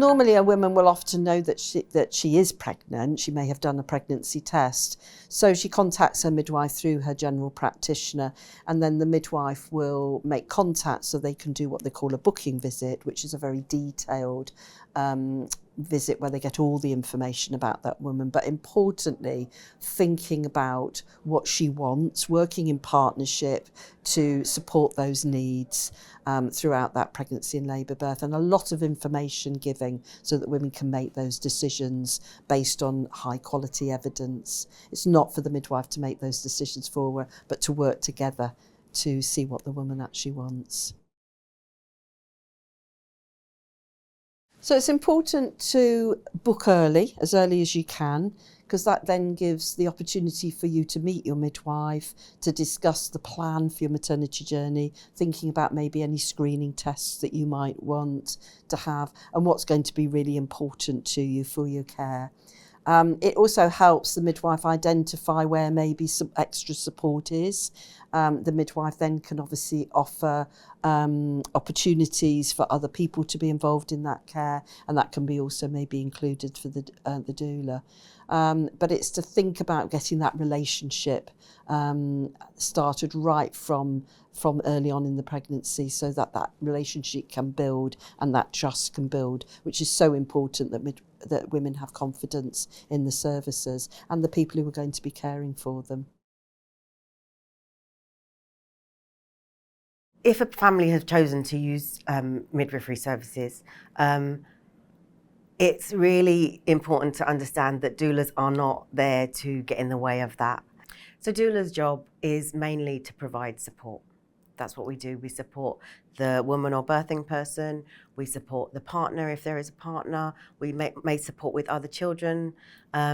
normally a woman will often know that she is pregnant. She may have done a pregnancy test. So she contacts her midwife through her general practitioner, and then the midwife will make contact so they can do what they call a booking visit, which is a very detailed visit where they get all the information about that woman, but importantly thinking about what she wants, working in partnership to support those needs throughout that pregnancy and labour birth, and a lot of information giving so that women can make those decisions based on high quality evidence. It's not for the midwife to make those decisions for her, but to work together to see what the woman actually wants. So it's important to book early as you can, because that then gives the opportunity for you to meet your midwife, to discuss the plan for your maternity journey, thinking about maybe any screening tests that you might want to have and what's going to be really important to you for your care. It also helps the midwife identify where maybe some extra support is. The midwife then can obviously offer opportunities for other people to be involved in that care, and that can be also maybe included for the doula. But it's to think about getting that relationship started right from early on in the pregnancy, so that that relationship can build and that trust can build, which is so important that women have confidence in the services and the people who are going to be caring for them. If a family has chosen to use midwifery services, it's really important to understand that doulas are not there to get in the way of that. So doula's job is mainly to provide support. That's what we do. We support the woman or birthing person. We support the partner if there is a partner. We may support with other children.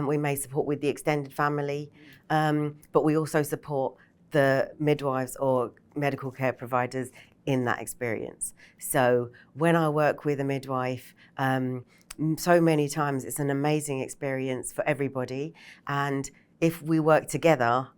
We may support with the extended family. But we also support the midwives or medical care providers in that experience. So when I work with a midwife, so many times it's an amazing experience for everybody. And if we work together,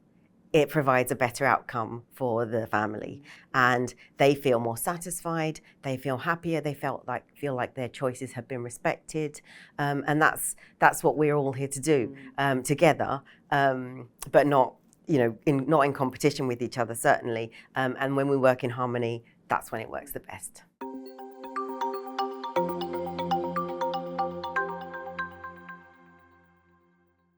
it provides a better outcome for the family, and they feel more satisfied, they feel happier, they feel like their choices have been respected, and that's what we're all here to do together, but not in competition with each other, certainly. And when we work in harmony, that's when it works the best.